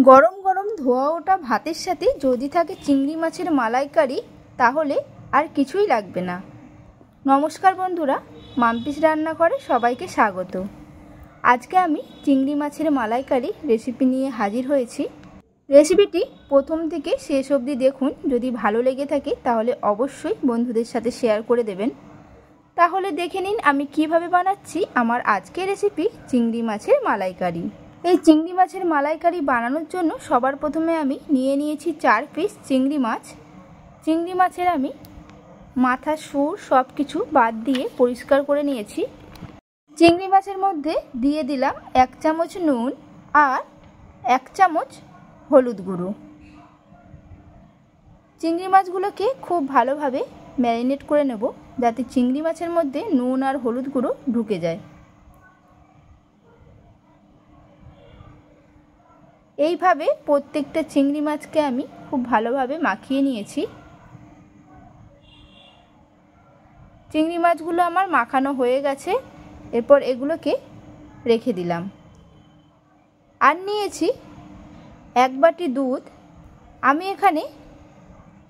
গরম গরম ধোয়া ওঠা ভাতের সাথে যদি থাকে চিংড়ি মাছের মালাইকারি, তাহলে আর কিছুই লাগবে না। নমস্কার বন্ধুরা, মাম্পিস রান্নাঘরে সবাইকে স্বাগত। আজকে আমি চিংড়ি মাছের মালাইকারি রেসিপি নিয়ে হাজির হয়েছি। রেসিপিটি প্রথম থেকে শেষ অবধি দেখুন। যদি ভালো লেগে থাকে তাহলে অবশ্যই বন্ধুদের সাথে শেয়ার করে দেবেন। তাহলে দেখে নিন আমি কিভাবে বানাচ্ছি আমার আজকের রেসিপি চিংড়ি মাছের মালাইকারি। এই চিংড়ি মাছের মালাইকারি বানানোর জন্য সবার প্রথমে আমি নিয়ে নিয়েছি 4 পিস চিংড়ি মাছ। চিংড়ি মাছের আমি মাথা, সুর সব কিছু বাদ দিয়ে পরিষ্কার করে নিয়েছি। চিংড়ি মাছের মধ্যে দিয়ে দিলাম 1 চামচ নুন আর 1 চামচ হলুদ গুঁড়ো। চিংড়ি মাছগুলোকে খুব ভালোভাবে ম্যারিনেট করে নেব, যাতে চিংড়ি মাছের মধ্যে নুন আর হলুদ গুঁড়ো ঢুকে যায়। এইভাবে প্রত্যেকটা চিংড়ি মাছকে আমি খুব ভালোভাবে মাখিয়ে নিয়েছি। চিংড়ি মাছগুলো আমার মাখানো হয়ে গেছে। এরপর এগুলোকে রেখে দিলাম। আর নিয়েছি 1 বাটি দুধ। আমি এখানে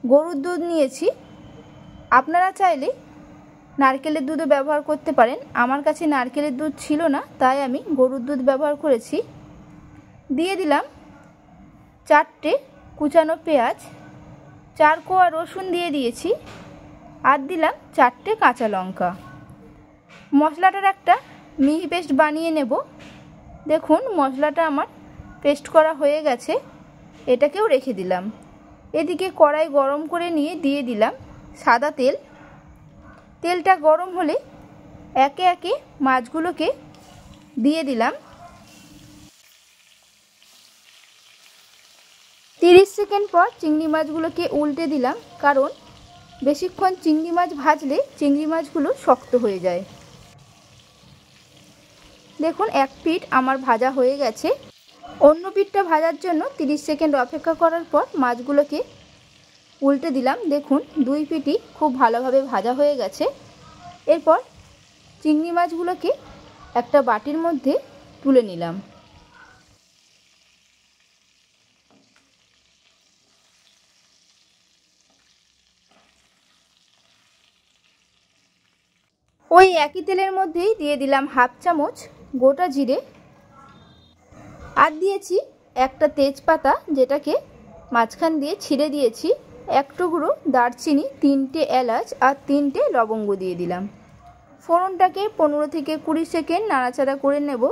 গরুর দুধ নিয়েছি। আপনারা চাইলে নারকেলের দুধও ব্যবহার করতে পারেন। আমার কাছে নারকেলের দুধ ছিল না, তাই আমি গরুর দুধ ব্যবহার করেছি। দিয়ে দিলাম 4টে কুচানো পেঁয়াজ, 4 কোয়া রসুন দিয়ে দিয়েছি, আর দিলাম 4টে কাঁচা লঙ্কা। মশলাটার একটা মিহি পেস্ট বানিয়ে নেব। দেখুন মশলাটা আমার পেস্ট করা হয়ে গেছে। এটাকেও রেখে দিলাম। এদিকে কড়াই গরম করে নিয়ে দিয়ে দিলাম সাদা তেল। তেলটা গরম হলে একে একে মাছগুলোকে দিয়ে দিলাম। 30 সেকেন্ড পর চিংড়ি মাছগুলোকে উল্টে দিলাম, কারণ বেশিক্ষণ চিংড়ি মাছ ভাজলে চিংড়ি মাছগুলো শক্ত হয়ে যায়। দেখুন এক পিঠ আমার ভাজা হয়ে গেছে। অন্য পিঠটা ভাজার জন্য 30 সেকেন্ড অপেক্ষা করার পর মাছগুলোকে উল্টে দিলাম। দেখুন 2 পিঠই খুব ভালোভাবে ভাজা হয়ে গেছে। এরপর চিংড়ি মাছগুলোকে একটা বাটির মধ্যে তুলে নিলাম। ওই একই তেলের মধ্যেই দিয়ে দিলাম 1/2 চামচ গোটা জিরে, আর দিয়েছি একটা তেজপাতা, যেটাকে মাঝখান দিয়ে ছিঁড়ে দিয়েছি, 1 টুকরো দারচিনি, 3টে এলাচ আর 3টে লবঙ্গ দিয়ে দিলাম। ফোড়নটাকে 15 থেকে 20 সেকেন্ড নাড়াচাড়া করে নেব।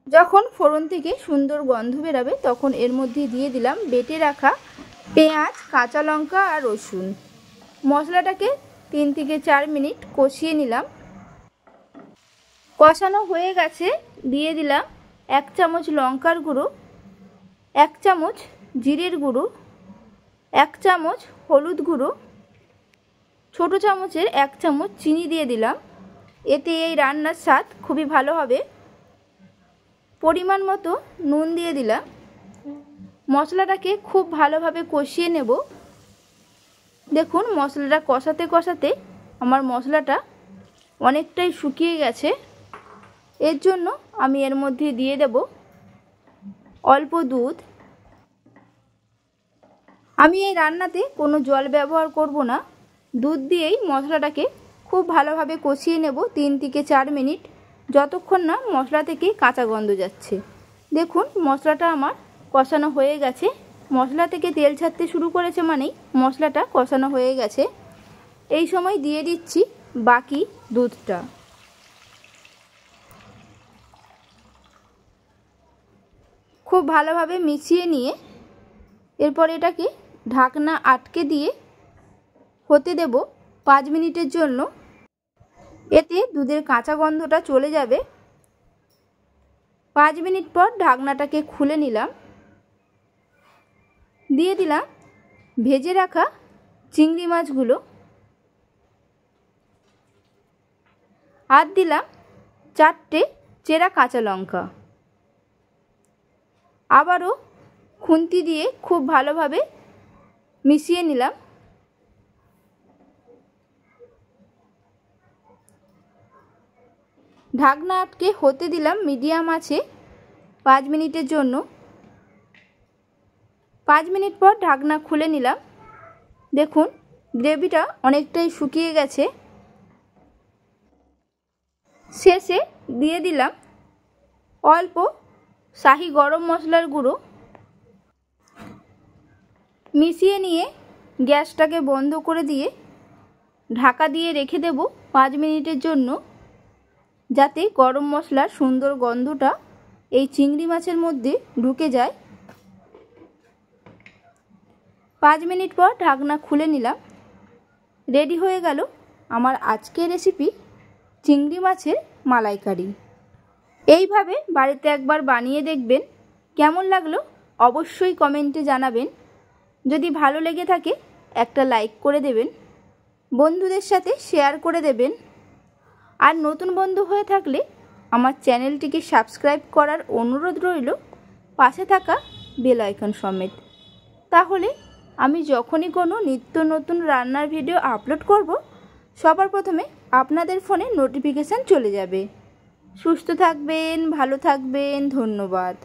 যখন ফোড়ন থেকে সুন্দর গন্ধ বেরাবে তখন এর মধ্যে দিয়ে দিলাম বেটে রাখা পেঁয়াজ, কাঁচা লঙ্কা আর রসুন। মশলাটাকে 3 থেকে 4 মিনিট কষিয়ে নিলাম। কষানো হয়ে গেছে। দিয়ে দিলাম 1 চামচ লঙ্কার গুঁড়ো, 1 চামচ জিরের গুঁড়ো, 1 চামচ হলুদ গুঁড়ো, ছোটো চামচের 1 চামচ চিনি দিয়ে দিলাম। এতে এই রান্নার স্বাদ খুবই ভালো হবে। পরিমাণ মতো নুন দিয়ে দিলাম। মশলাটাকে খুব ভালোভাবে কষিয়ে নেব। দেখুন মশলাটা কষাতে কষাতে আমার মশলাটা অনেকটাই শুকিয়ে গেছে। এর জন্য আমি এর মধ্যে দিয়ে দেব অল্প দুধ। আমি এই রান্নাতে কোনো জল ব্যবহার করব না। দুধ দিয়েই মশলাটাকে খুব ভালোভাবে কষিয়ে নেব 3 থেকে 4 মিনিট, যতক্ষণ না মশলা থেকে কাঁচা গন্ধ যাচ্ছে। দেখুন মশলাটা আমার কষানো হয়ে গেছে। মশলা থেকে তেল ছাড়তে শুরু করেছে মানেই মশলাটা কষানো হয়ে গেছে। এই সময় দিয়ে দিচ্ছি বাকি দুধটা। খুব ভালোভাবে মিশিয়ে নিয়ে এরপর এটাকে ঢাকনা আটকে দিয়ে হতে দেব 5 মিনিটের জন্য। এতে দুধের কাঁচা গন্ধটা চলে যাবে। 5 মিনিট পর ঢাকনাটাকে খুলে নিলাম। দিয়ে দিলাম ভেজে রাখা চিংড়ি মাছগুলো, আর দিলাম 4টে চেরা কাঁচা লঙ্কা। আবারও খুন্তি দিয়ে খুব ভালোভাবে মিশিয়ে নিলাম। ঢাকনা আটকে হতে দিলাম মিডিয়াম আঁচে 5 মিনিটের জন্য। 5 মিনিট পর ঢাকনা খুলে নিলাম। দেখুন গ্রেভিটা অনেকটাই শুকিয়ে গেছে। শেষে দিয়ে দিলাম অল্প শাহি গরম মশলার গুঁড়ো। মিশিয়ে নিয়ে গ্যাসটাকে বন্ধ করে দিয়ে ঢাকা দিয়ে রেখে দেব 5 মিনিটের জন্য, যাতে গরম মশলার সুন্দর গন্ধটা এই চিংড়ি মাছের মধ্যে ঢুকে যায়। 5 মিনিট পর ঢাকনা খুলে নিলাম। রেডি হয়ে গেল আমার আজকের রেসিপি চিংড়ি মাছের মালাইকারি। এইভাবে বাড়িতে একবার বানিয়ে দেখবেন। কেমন লাগলো অবশ্যই কমেন্টে জানাবেন। যদি ভালো লেগে থাকে একটা লাইক করে দেবেন, বন্ধুদের সাথে শেয়ার করে দেবেন। আর নতুন বন্ধু হয়ে থাকলে আমার চ্যানেলটিকে সাবস্ক্রাইব করার অনুরোধ রইল, পাশে থাকা বেল আইকন সমেত। তাহলে আমি যখনই কোনো নিত্য নতুন রান্নার ভিডিও আপলোড করব, সবার প্রথমে আপনাদের ফোনে নোটিফিকেশান চলে যাবে। সুস্থ থাকবেন, ভালো থাকবেন, ধন্যবাদ।